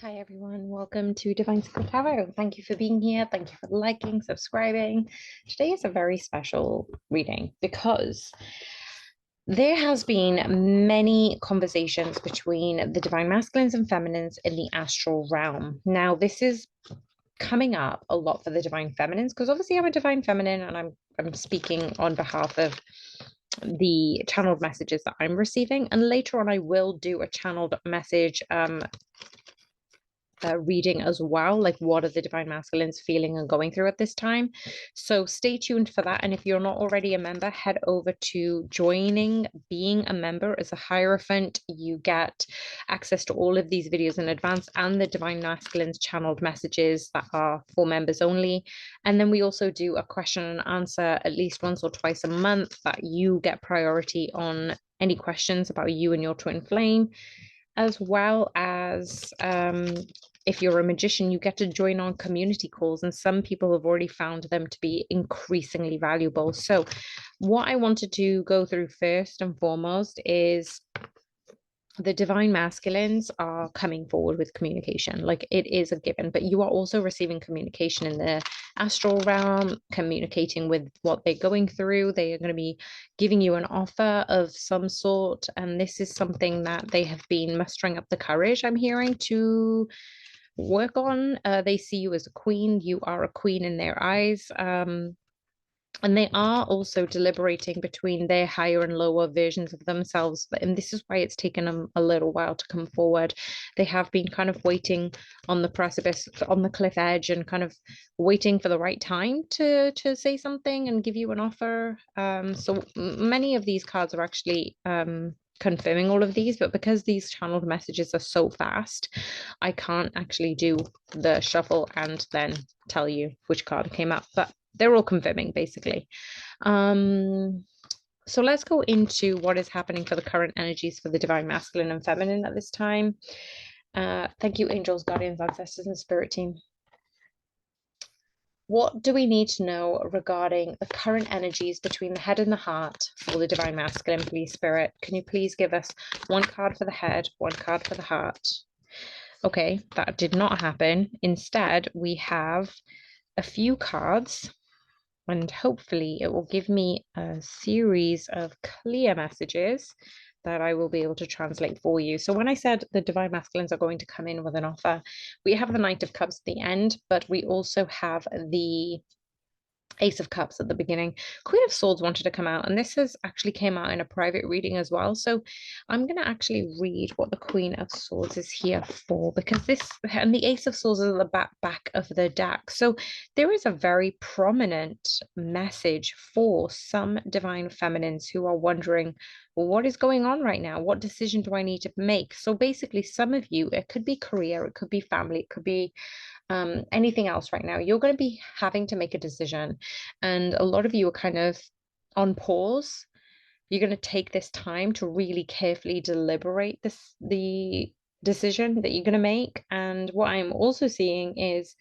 Hi everyone, welcome to Divine Secret Tarot. Thank you for being here. Thank you for liking, subscribing. Today is a very special reading because there has been many conversations between the divine masculines and feminines in the astral realm. Now, this is coming up a lot for the divine feminines because obviously I'm a divine feminine and I'm speaking on behalf of the channeled messages that I'm receiving, and later on I will do a channeled message reading as well, like what are the divine masculines feeling and going through at this time. So stay tuned for that. And if you're not already a member, head over to joining. Being a member as a hierophant, you get access to all of these videos in advance and the divine masculines channeled messages that are for members only. And then we also do a question and answer at least once or twice a month that you get priority on any questions about you and your twin flame, as well as if you're a magician, you get to join on community calls, and some people have already found them to be increasingly valuable. So, what I wanted to go through first and foremost is the divine masculines are coming forward with communication. Like it is a given, but you are also receiving communication in the astral realm, communicating with what they're going through. They are going to be giving you an offer of some sort, and this is something that they have been mustering up the courage, I'm hearing, to work on. They see you as a queen. You are a queen in their eyes. And they are also deliberating between their higher and lower versions of themselves. And this is why it's taken them a little while to come forward. They have been kind of waiting on the precipice, on the cliff edge, and kind of waiting for the right time to say something and give you an offer. So many of these cards are actually confirming all of these, but because these channeled messages are so fast, I can't actually do the shuffle and then tell you which card came up. But they're all confirming basically. So let's go into what is happening for the current energies for the divine masculine and feminine at this time. Thank you, angels, guardians, ancestors, and spirit team. What do we need to know regarding the current energies between the head and the heart for the divine masculine, please, spirit? Can you please give us one card for the head, one card for the heart? Okay, that did not happen. Instead, we have a few cards, and hopefully it will give me a series of clear messages that I will be able to translate for you. So when I said the divine masculines are going to come in with an offer, we have the Knight of Cups at the end, but we also have the Ace of Cups at the beginning. Queen of Swords wanted to come out, and this has actually came out in a private reading as well. So I'm going to actually read what the Queen of Swords is here for, because this and the Ace of Swords is at the back of the deck. So there is a very prominent message for some divine feminines who are wondering, well, what is going on right now? What decision do I need to make? So basically, some of you, it could be career, it could be family, it could be anything else right now. You're going to be having to make a decision, and a lot of you are kind of on pause. You're going to take this time to really carefully deliberate the decision that you're going to make. And what I'm also seeing is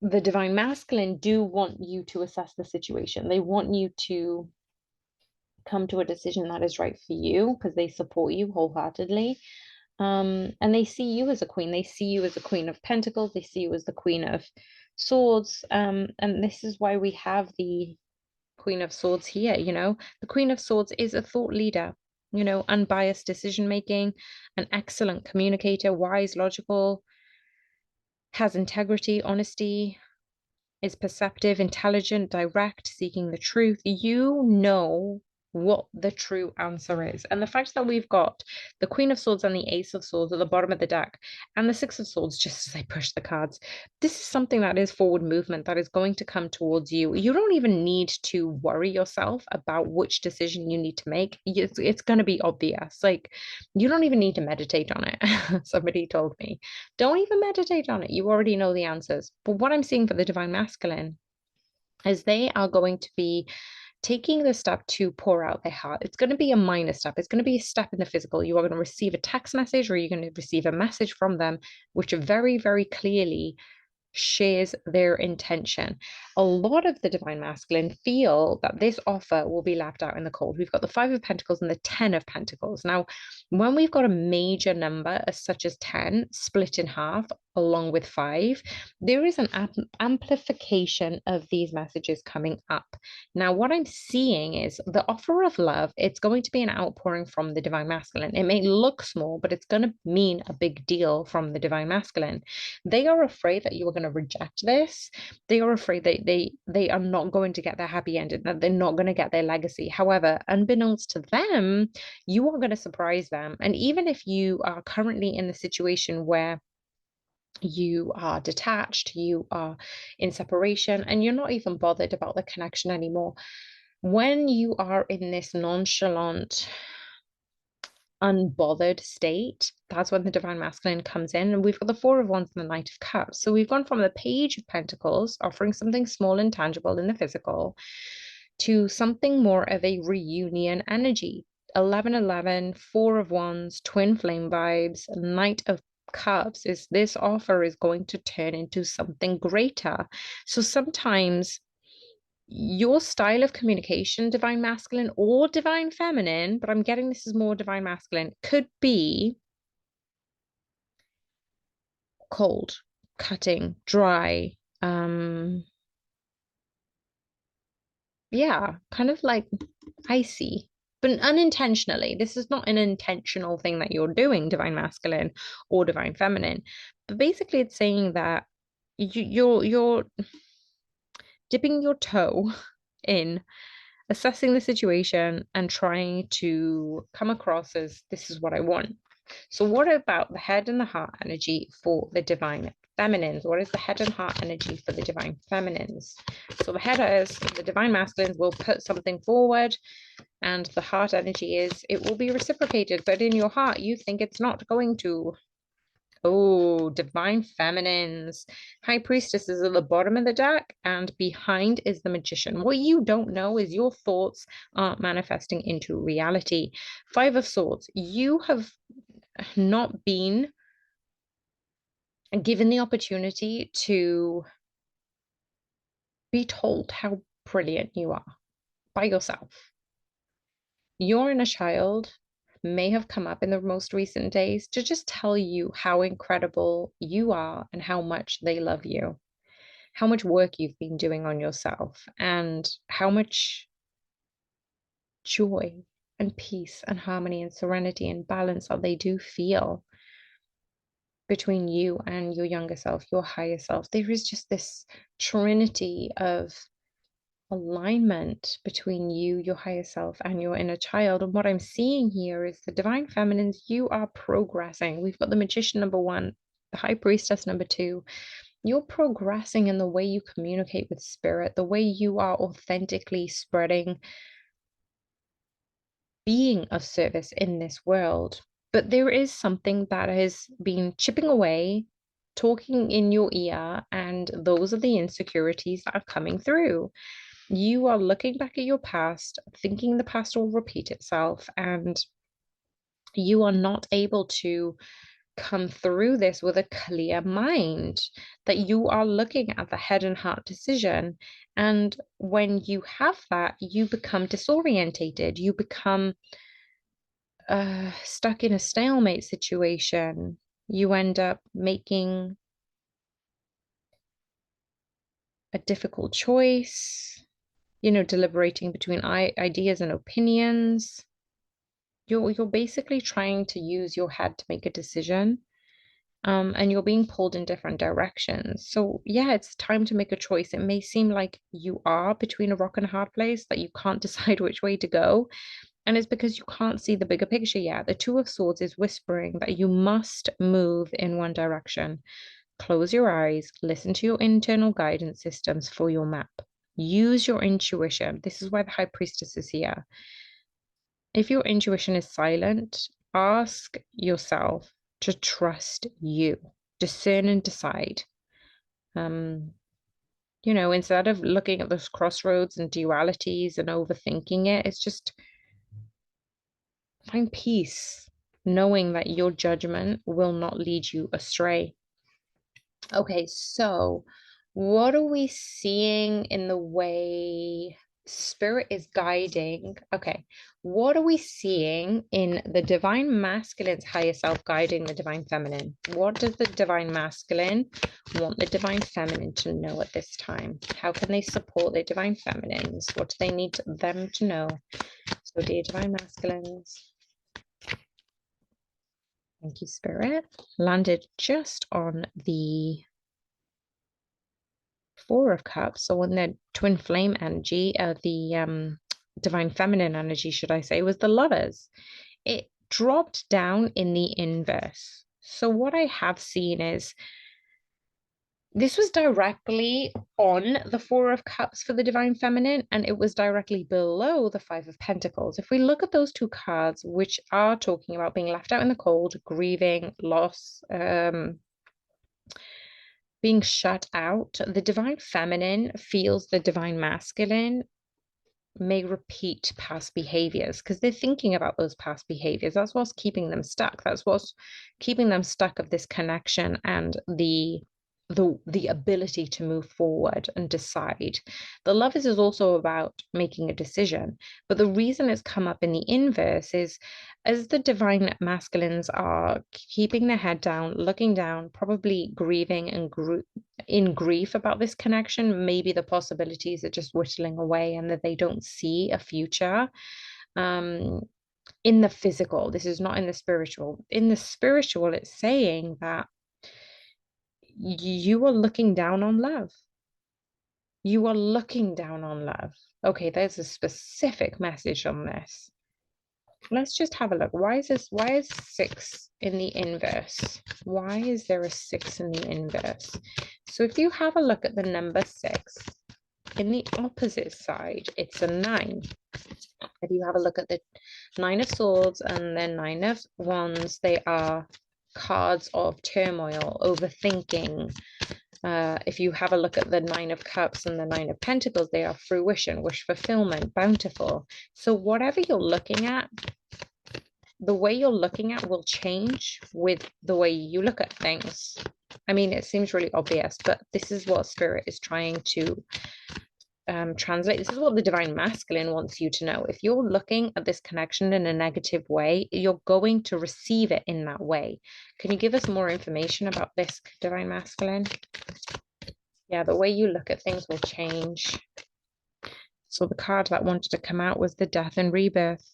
the divine masculine do want you to assess the situation. They want you to come to a decision that is right for you because they support you wholeheartedly. And they see you as a queen. They see you as a queen of pentacles. They see you as the queen of swords. And this is why we have the queen of swords here. The queen of swords is a thought leader, unbiased decision making, an excellent communicator, wise, logical, has integrity, honesty, is perceptive, intelligent, direct, seeking the truth. You know what the true answer is. And the fact that we've got the Queen of Swords and the Ace of Swords at the bottom of the deck and the Six of Swords just as I push the cards, this is something that is forward movement that is going to come towards you. You don't even need to worry yourself about which decision you need to make. It's going to be obvious. Like, you don't even need to meditate on it. Somebody told me, don't even meditate on it. You already know the answers. But what I'm seeing for the divine masculine is they are going to be taking the step to pour out their heart. It's going to be a minor step. It's going to be a step in the physical. You are going to receive a text message, or you're going to receive a message from them, which very, very clearly shares their intention. A lot of the divine masculine feel that this offer will be left out in the cold. We've got the Five of Pentacles and the Ten of Pentacles. Now, when we've got a major number as such as 10 split in half along with 5, there is an amplification of these messages coming up. Now, what I'm seeing is the offer of love, it's going to be an outpouring from the divine masculine. It may look small, but it's going to mean a big deal from the divine masculine. They are afraid that you are going to reject this. They are afraid that they are not going to get their happy ending, that they're not going to get their legacy. However, unbeknownst to them, you are going to surprise them. And even if you are currently in the situation where you are detached, you are in separation, and you're not even bothered about the connection anymore, when you are in this nonchalant, unbothered state, that's when the divine masculine comes in. And we've got the Four of Wands and the Knight of Cups. So we've gone from the Page of Pentacles, offering something small and tangible in the physical, to something more of a reunion energy. 1111, Four of Wands, twin flame vibes, Knight of Cups is this offer is going to turn into something greater. So sometimes your style of communication, divine masculine or divine feminine, but I'm getting this is more divine masculine, could be cold, cutting, dry, yeah, kind of like icy, but unintentionally. This is not an intentional thing that you're doing, divine masculine or divine feminine. But basically it's saying that you're dipping your toe in, assessing the situation and trying to come across as this is what I want. So what about the head and the heart energy for the divine feminines? What is the head and heart energy for the divine feminines? So the head is the divine masculines will put something forward, and the heart energy is it will be reciprocated, but in your heart you think it's not going to. Oh, divine feminines. High priestess is at the bottom of the deck, and behind is the magician. What you don't know is your thoughts are manifesting into reality. Five of Swords. You have not been given the opportunity to be told how brilliant you are by yourself. Your inner child may have come up in the most recent days to just tell you how incredible you are and how much they love you, how much work you've been doing on yourself, and how much joy and peace and harmony and serenity and balance that they do feel between you and your younger self, your higher self. There is just this trinity of alignment between you, your higher self, and your inner child. And what I'm seeing here is the divine feminines, you are progressing. We've got the magician number one, the high priestess number two. You're progressing in the way you communicate with spirit, the way you are authentically spreading being of service in this world. But there is something that has been chipping away, talking in your ear, and those are the insecurities that are coming through. You are looking back at your past, thinking the past will repeat itself, and you are not able to come through this with a clear mind, that you are looking at the head and heart decision. And when you have that, you become disorientated, you become stuck in a stalemate situation. You end up making a difficult choice, deliberating between ideas and opinions. You're basically trying to use your head to make a decision, and you're being pulled in different directions. So yeah, it's time to make a choice. It may seem like you are between a rock and a hard place, that you can't decide which way to go. And it's because you can't see the bigger picture yet. The Two of Swords is whispering that you must move in one direction. Close your eyes, listen to your internal guidance systems for your map. Use your intuition. This is why the High Priestess is here. If your intuition is silent, ask yourself to trust you. Discern and decide. Instead of looking at those crossroads and dualities and overthinking it, it's just find peace, knowing that your judgment will not lead you astray. Okay, so what are we seeing in the way spirit is guiding? Okay, what are we seeing in the divine masculine's higher self guiding the divine feminine? What does the divine masculine want the divine feminine to know at this time? How can they support their divine feminines? What do they need them to know? So, dear divine masculines, thank you, spirit. Landed just on the Four of Cups, so on the twin flame energy, the divine feminine energy, should I say, was the Lovers. It dropped down in the inverse. So what I have seen is this was directly on the Four of Cups for the divine feminine, and it was directly below the Five of Pentacles. If we look at those two cards, which are talking about being left out in the cold, grieving, loss, being shut out, the divine feminine feels the divine masculine may repeat past behaviors because they're thinking about those past behaviors. That's what's keeping them stuck. That's what's keeping them stuck of this connection and the ability to move forward and decide. The Lovers is also about making a decision, but the reason it's come up in the inverse is as the divine masculines are keeping their head down, looking down, probably grieving and in grief about this connection, maybe the possibilities are just whittling away and that they don't see a future. Um, in the physical, this is not in the spiritual. In the spiritual, it's saying that you are looking down on love. You are looking down on love. Okay, there's a specific message on this. Let's just have a look. Why is 6 in the inverse? Why is there a 6 in the inverse? So if you have a look at the number 6, in the opposite side, it's a 9. If you have a look at the 9 of Swords and then 9 of Wands, they are cards of turmoil, overthinking. If you have a look at the 9 of Cups and the 9 of Pentacles, they are fruition, wish fulfillment, bountiful. So whatever you're looking at, the way you're looking at will change with the way you look at things. I mean, it seems really obvious, but this is what Spirit is trying to translate. This is what the divine masculine wants you to know. If you're looking at this connection in a negative way, you're going to receive it in that way. Can you give us more information about this divine masculine? Yeah, the way you look at things will change. So the card that wanted to come out was the Death and Rebirth.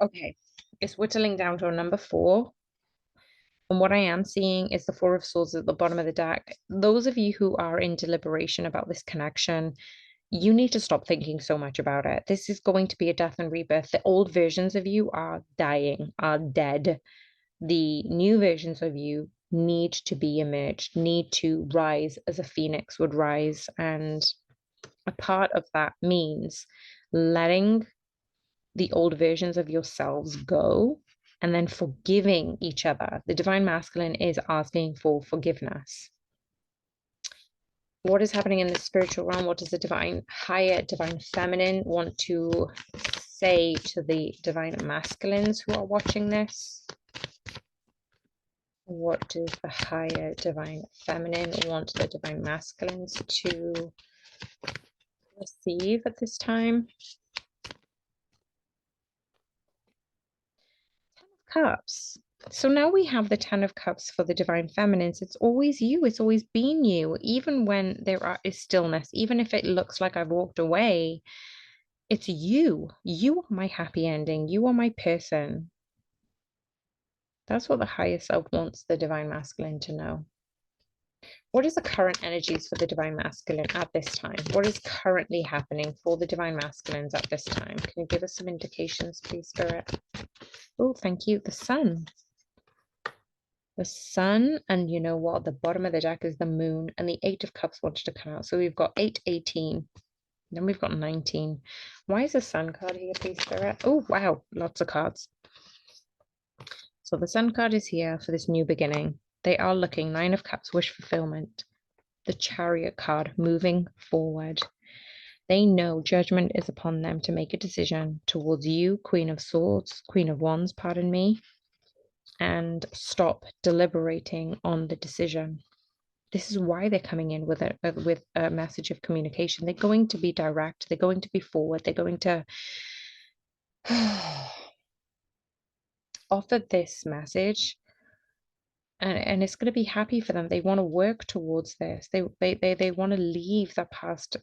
Okay, it's whittling down to a number 4. And what I am seeing is the Four of Swords at the bottom of the deck. Those of you who are in deliberation about this connection, you need to stop thinking so much about it. This is going to be a death and rebirth. The old versions of you are dying, are dead. The new versions of you need to be emerged, need to rise as a phoenix would rise. And a part of that means letting the old versions of yourselves go and then forgiving each other. The divine masculine is asking for forgiveness. What is happening in the spiritual realm? What does the higher divine feminine want to say to the divine masculines who are watching this? What does the higher divine feminine want the divine masculines to receive at this time? Cups. So now we have the Ten of Cups for the divine feminines. It's always you. It's always been you. Even when is stillness, even if it looks like I've walked away, it's you. You are my happy ending. You are my person. That's what the higher self wants the divine masculine to know. What is the current energies for the divine masculine at this time? What is currently happening for the divine masculines at this time? Can you give us some indications, please, Spirit? Oh, thank you. The Sun. The Sun, and you know what? The bottom of the deck is the Moon, and the Eight of Cups wanted to come out. So we've got 8, 18. Then we've got 19. Why is the Sun card here, please, Spirit? Oh, wow. Lots of cards. So the Sun card is here for this new beginning. They are looking. 9 of Cups, wish fulfillment. The Chariot card, moving forward. They know judgment is upon them to make a decision towards you, Queen of Swords, Queen of Wands, pardon me. and stop deliberating on the decision. This is why they're coming in with a message of communication. They're going to be direct. They're going to be forward. They're going to offer this message, and it's going to be happy for them. They want to work towards this. They want to leave the past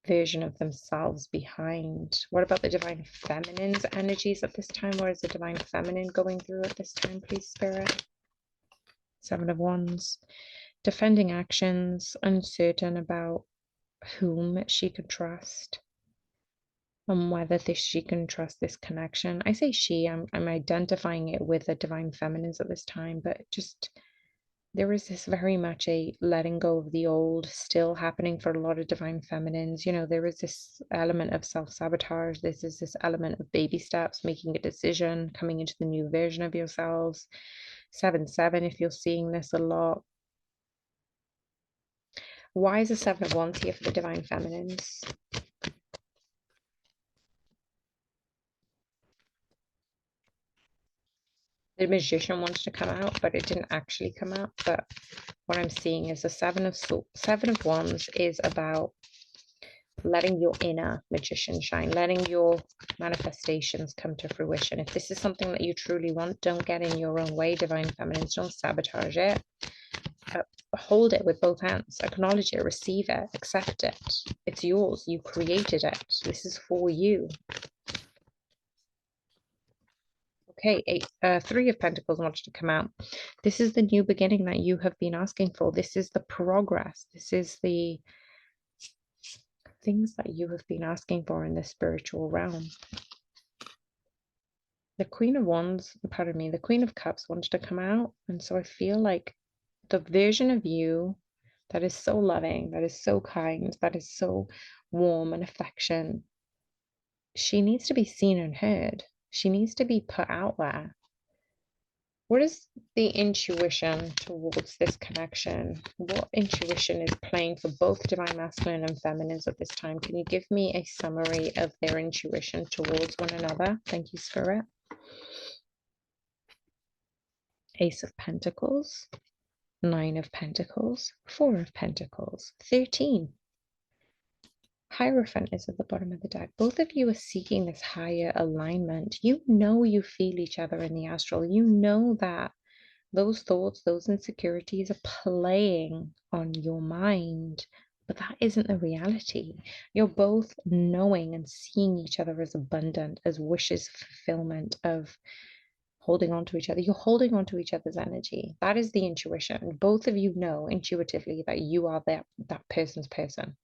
version of themselves behind. What about the divine feminine's energies at this time? Where is the divine feminine going through at this time, please, Spirit? Seven of Wands. Defending actions, uncertain about whom she could trust and whether she can trust this connection. I say she, I'm identifying it with the divine feminines at this time, but just there is this very much a letting go of the old still happening for a lot of divine feminines. You know, there is this element of self-sabotage. This element of baby steps, making a decision, coming into the new version of yourselves. 7-7, if you're seeing this a lot. Why is the Seven of Wands here for the divine feminines? The Magician wanted to come out, but it didn't actually come out. But what I'm seeing is the Seven of Wands is about letting your inner magician shine, letting your manifestations come to fruition. If this is something that you truly want, don't get in your own way, divine feminines. Don't sabotage it. Hold it with both hands. Acknowledge it, receive it, accept it. It's yours. You created it. This is for you. Okay, Three of Pentacles wanted to come out. This is the new beginning that you have been asking for. This is the progress. This is the things that you have been asking for in the spiritual realm. The Queen of Wands, pardon me, the Queen of Cups wanted to come out. And so I feel like the version of you that is so loving, that is so kind, that is so warm and affection, she needs to be seen and heard. She needs to be put out there. What is the intuition towards this connection? What intuition is playing for both divine masculine and feminines at this time? Can you give me a summary of their intuition towards one another? Thank you, Spirit. Ace of Pentacles, Nine of Pentacles, Four of Pentacles, 13. Hierophant is at the bottom of the deck. Both of you are seeking this higher alignment. You know you feel each other in the astral. You know that those thoughts, those insecurities are playing on your mind, but that isn't the reality. You're both knowing and seeing each other as abundant, as wishes fulfillment of holding on to each other. You're holding on to each other's energy. That is the intuition. Both of you know intuitively that you are that person's person.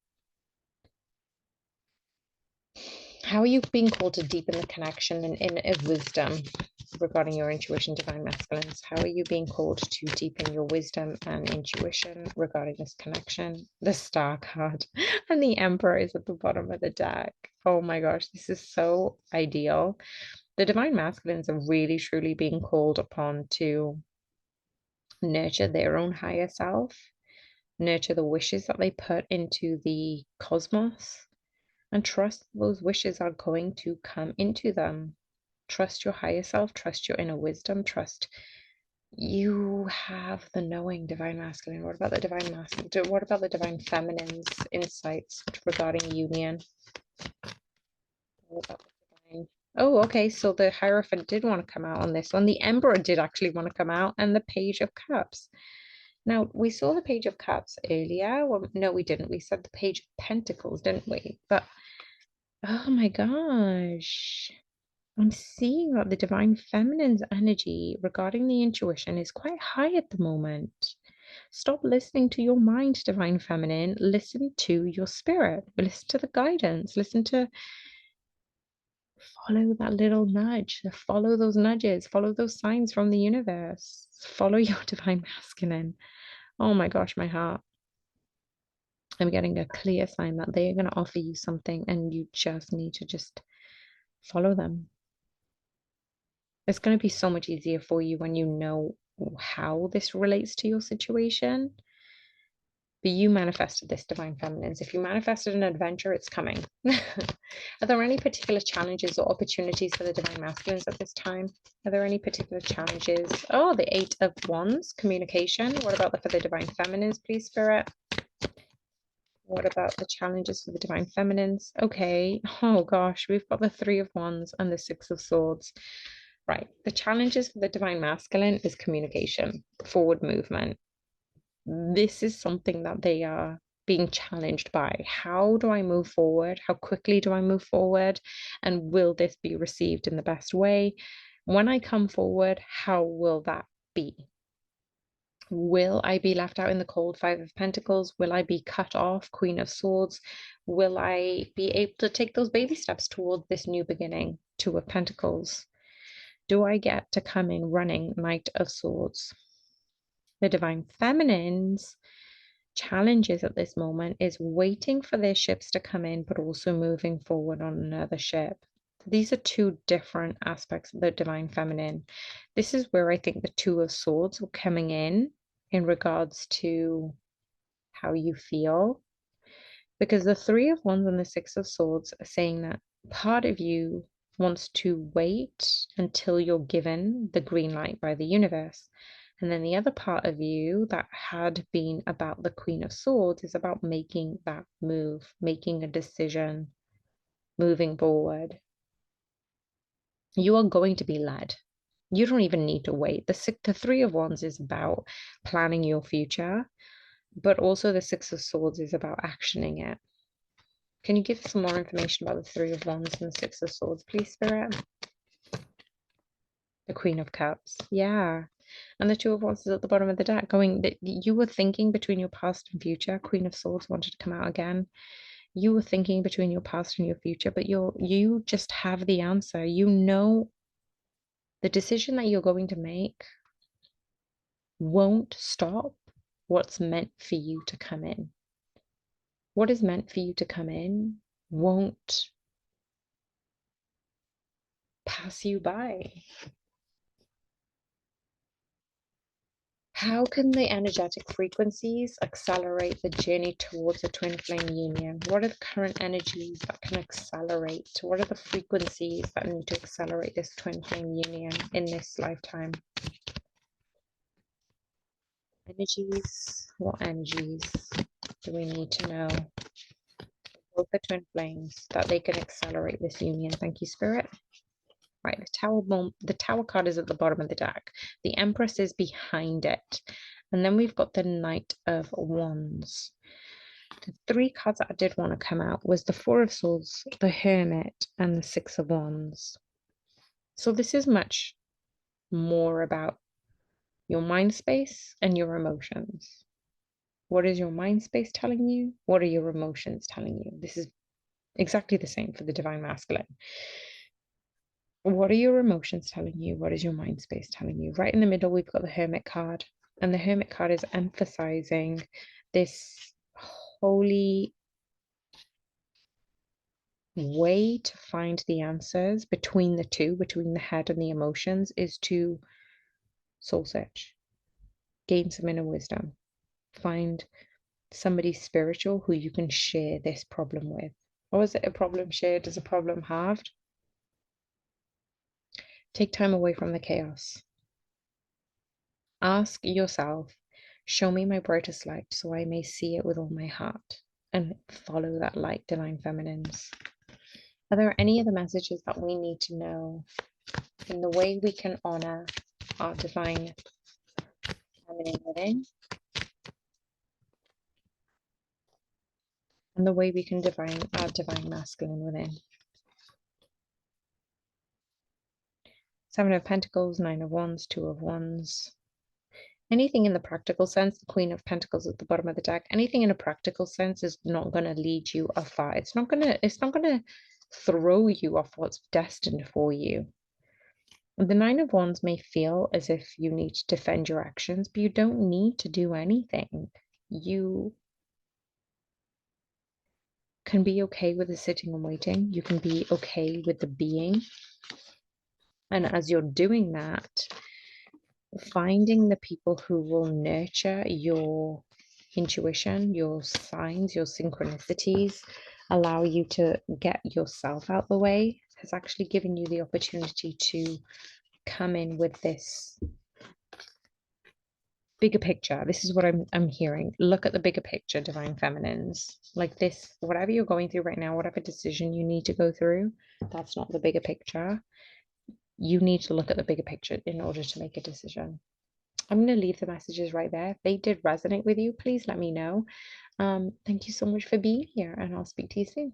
How are you being called to deepen the connection and inner wisdom regarding your intuition, divine masculines? How are you being called to deepen your wisdom and intuition regarding this connection? The Star card and the Emperor is at the bottom of the deck. Oh my gosh, this is so ideal. The divine masculines are really truly being called upon to nurture their own higher self, nurture the wishes that they put into the cosmos, and trust those wishes are going to come into them. Trust your higher self, trust your inner wisdom, trust you have the knowing, divine masculine. What about the divine masculine? What about the divine feminine's insights regarding union? What about the divine? Oh, okay. So the Hierophant did want to come out on this one. The Emperor did actually want to come out, and the Page of Cups. Now, we saw the Page of Cups earlier. Well, no, we didn't. We said the Page of Pentacles, didn't we? But, oh my gosh. I'm seeing that the divine feminine's energy regarding the intuition is quite high at the moment. Stop listening to your mind, divine feminine. Listen to your spirit. Listen to the guidance. Listen to follow that little nudge. Follow those nudges. Follow those signs from the universe. Follow your divine masculine. Oh my gosh, my heart. I'm getting a clear sign that they are going to offer you something and you just need to just follow them. It's going to be so much easier for you when you know how this relates to your situation. But you manifested this, divine feminines. If you manifested an adventure, it's coming. Are there any particular challenges or opportunities for the divine masculines at this time? Are there any particular challenges? Oh, the Eight of Wands, communication. What about for the divine feminines, please, Spirit? What about the challenges for the divine feminines? Okay. Oh gosh, we've got the Three of Wands and the Six of Swords. Right. The challenges for the divine masculine is communication, forward movement. This is something that they are being challenged by. How do I move forward? How quickly do I move forward? And will this be received in the best way? When I come forward, how will that be? Will I be left out in the cold? Five of Pentacles. Will I be cut off? Queen of Swords. Will I be able to take those baby steps toward this new beginning? Two of Pentacles. Do I get to come in running? Knight of Swords. The divine feminines challenges at this moment is waiting for their ships to come in, but also moving forward on another ship. These are two different aspects of the divine feminine. This is where I think the Two of Swords are coming in regards to how you feel. Because the Three of Wands and the Six of Swords are saying that part of you wants to wait until you're given the green light by the universe. And then the other part of you that had been about the Queen of Swords is about making that move, making a decision, moving forward. You are going to be led. You don't even need to wait. The Three of Wands is about planning your future, but also the Six of Swords is about actioning it. Can you give some more information about the Three of Wands and the Six of Swords, please, Spirit? The Queen of Cups. Yeah. And the Two of Wands is at the bottom of the deck, going that you were thinking between your past and future. Queen of Swords wanted to come out again. You were thinking between your past and your future, but you just have the answer. You know the decision that you're going to make won't stop what's meant for you to come in. What is meant for you to come in won't pass you by. How can the energetic frequencies accelerate the journey towards a twin flame union? What are the current energies that can accelerate? What are the frequencies that need to accelerate this twin flame union in this lifetime? Energies, what energies do we need to know? Both the twin flames that they can accelerate this union. Thank you, Spirit. Right, the tower card is at the bottom of the deck. The Empress is behind it. And then we've got the Knight of Wands. The three cards that I did want to come out was the Four of Swords, the Hermit, and the Six of Wands. So this is much more about your mind space and your emotions. What is your mind space telling you? What are your emotions telling you? This is exactly the same for the divine masculine. What are your emotions telling you? What is your mind space telling you? Right in the middle, we've got the Hermit card. And the Hermit card is emphasizing this holy way to find the answers between the two, between the head and the emotions, is to soul search, gain some inner wisdom, find somebody spiritual who you can share this problem with. Or is it a problem shared? Is a problem halved? Take time away from the chaos. Ask yourself, show me my brightest light so I may see it with all my heart, and follow that light, divine feminines. Are there any other messages that we need to know in the way we can honor our divine feminine within, and the way we can divine our divine masculine within? Seven of Pentacles, Nine of Wands, Two of Wands. Anything in the practical sense, the Queen of Pentacles at the bottom of the deck, anything in a practical sense is not going to lead you afar. It's not going to throw you off what's destined for you. The Nine of Wands may feel as if you need to defend your actions, but you don't need to do anything. You can be okay with the sitting and waiting. You can be okay with the being. And as you're doing that, finding the people who will nurture your intuition, your signs, your synchronicities, allow you to get yourself out the way, has actually given you the opportunity to come in with this bigger picture. This is what I'm hearing. Look at the bigger picture, divine feminines. Like this, whatever you're going through right now, whatever decision you need to go through, that's not the bigger picture. You need to look at the bigger picture in order to make a decision. I'm going to leave the messages right there. If they did resonate with you, please let me know. Thank you so much for being here, and I'll speak to you soon.